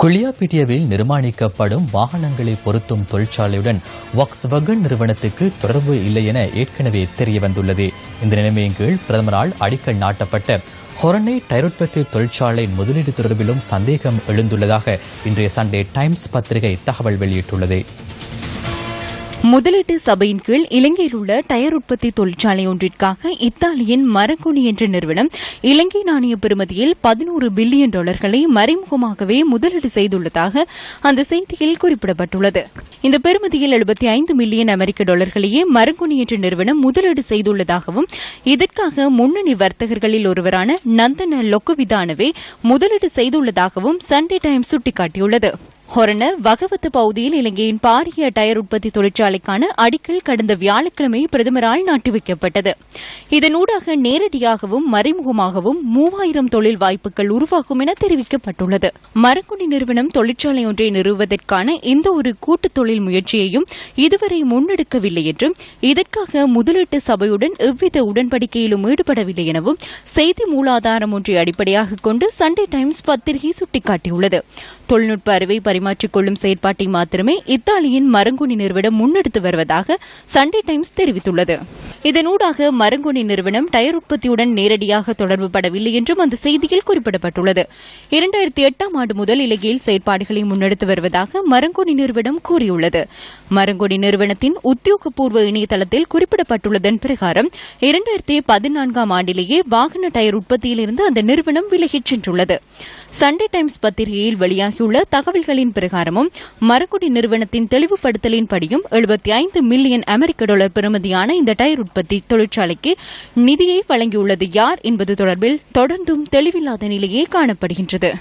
குளியாப்பிட்டியவில் நிர்மாணிக்கப்படும் வாகனங்களை பொருத்தும் தொழிற்சாலையுடன் வாக்ஸ்வாகன் நிறுவனத்துக்கு தொடர்பு இல்லை என ஏற்கனவே தெரியவந்துள்ளது. இந்த நிலைமையின் கீழ் பிரதமரால் அடிக்கல் நாட்டப்பட்ட ஹொரனை டயர் உற்பத்தி தொழிற்சாலை முதலீடு தொடர்பிலும் சந்தேகம் எழுந்துள்ளதாக இன்றைய சண்டே டைம்ஸ் பத்திரிகை தகவல் வெளியிட்டுள்ளது. முதலீட்டு சபையின் கீழ் இலங்கையில் உள்ள டயர் உற்பத்தி தொழிற்சாலை ஒன்றிற்காக இத்தாலியின் மரக்கோனி என்ற நிறுவனம் இலங்கை நாணய பெறுமதியில் $11 பில்லியன் மறைமுகமாகவே முதலீடு செய்துள்ளதாக அந்த செய்தியில் குறிப்பிடப்பட்டுள்ளது. இந்த பெறுமதியில் $75 மில்லியன் அமெரிக்க மரக்கோனி என்ற நிறுவனம் முதலீடு செய்துள்ளதாகவும் இதற்காக முன்னணி வர்த்தகர்களில் ஒருவரான நந்தன லொக்கவிதானவே முதலீடு செய்துள்ளதாகவும் சண்டே டைம்ஸ் சுட்டிக்காட்டியுள்ளது. ஹொரண வகவத்து பகுதியில் இலங்கையின் பாரிய டயர் உற்பத்தி தொழிற்சாலைக்கான அடிக்கல் கடந்த வியாழக்கிழமை பிரதமரால் நாட்டி வைக்கப்பட்டது. இதனூடாக நேரடியாகவும் மறைமுகமாகவும் 3000 தொழில் வாய்ப்புகள் உருவாகும் என தெரிவிக்கப்பட்டுள்ளது. மரக்குடி நிறுவனம் தொழிற்சாலை ஒன்றை நிறுவுவதற்கான எந்த ஒரு கூட்டு தொழில் முயற்சியையும் இதுவரை முன்னெடுக்கவில்லை என்றும் இதற்காக முதலீட்டு சபையுடன் எவ்வித உடன்படிக்கையிலும் ஈடுபடவில்லை எனவும் செய்தி மூலாதாரம் ஒன்றை அடிப்படையாக கொண்டு சண்டே டைம்ஸ் பத்திரிகை சுட்டிக்காட்டியுள்ளது. தொழில்நுட்ப அறிவை பரிமாற்றிக் கொள்ளும் செயற்பாட்டை மாத்திரமே இத்தாலியின் மரங்கோனி நிறுவனம் முன்னெடுத்து வருவதாக சண்டே டைம்ஸ் தெரிவித்துள்ளது. இதனூடாக மரங்கோனி நிறுவனம் டயர் உற்பத்தியுடன் நேரடியாக தொடர்பு படவில்லை என்றும் அந்த செய்தியில் குறிப்பிடப்பட்டுள்ளது. 2008 ஆண்டு முதல் இலங்கையில் செயற்பாடுகளை முன்னெடுத்து வருவதாக மரங்கோனி நிறுவனம் கூறியுள்ளது. மரங்கோனி நிறுவனத்தின் உத்தியோகபூர்வ இணையதளத்தில் குறிப்பிடப்பட்டுள்ளதன் பிரகாரம் 2014 ஆண்டிலேயே வாகன டயர் உற்பத்தியிலிருந்து அந்த நிறுவனம் விலகிச் சென்றுள்ளது. சண்டே டைம்ஸ் பத்திரிகையில் வெளியாகியுள்ள தகவல்களின் பிரகாரமும் மரக்குடி நிறுவனத்தின் தெளிவுபடுத்தலின்படியும் $75 மில்லியன் அமெரிக்க பெறுமதியான இந்த டயர் உற்பத்தி தொழிற்சாலைக்கு நிதியை வழங்கியுள்ளது யார் என்பது தொடர்பில் தொடர்ந்தும் தெளிவில்லாத நிலையே காணப்படுகின்றது.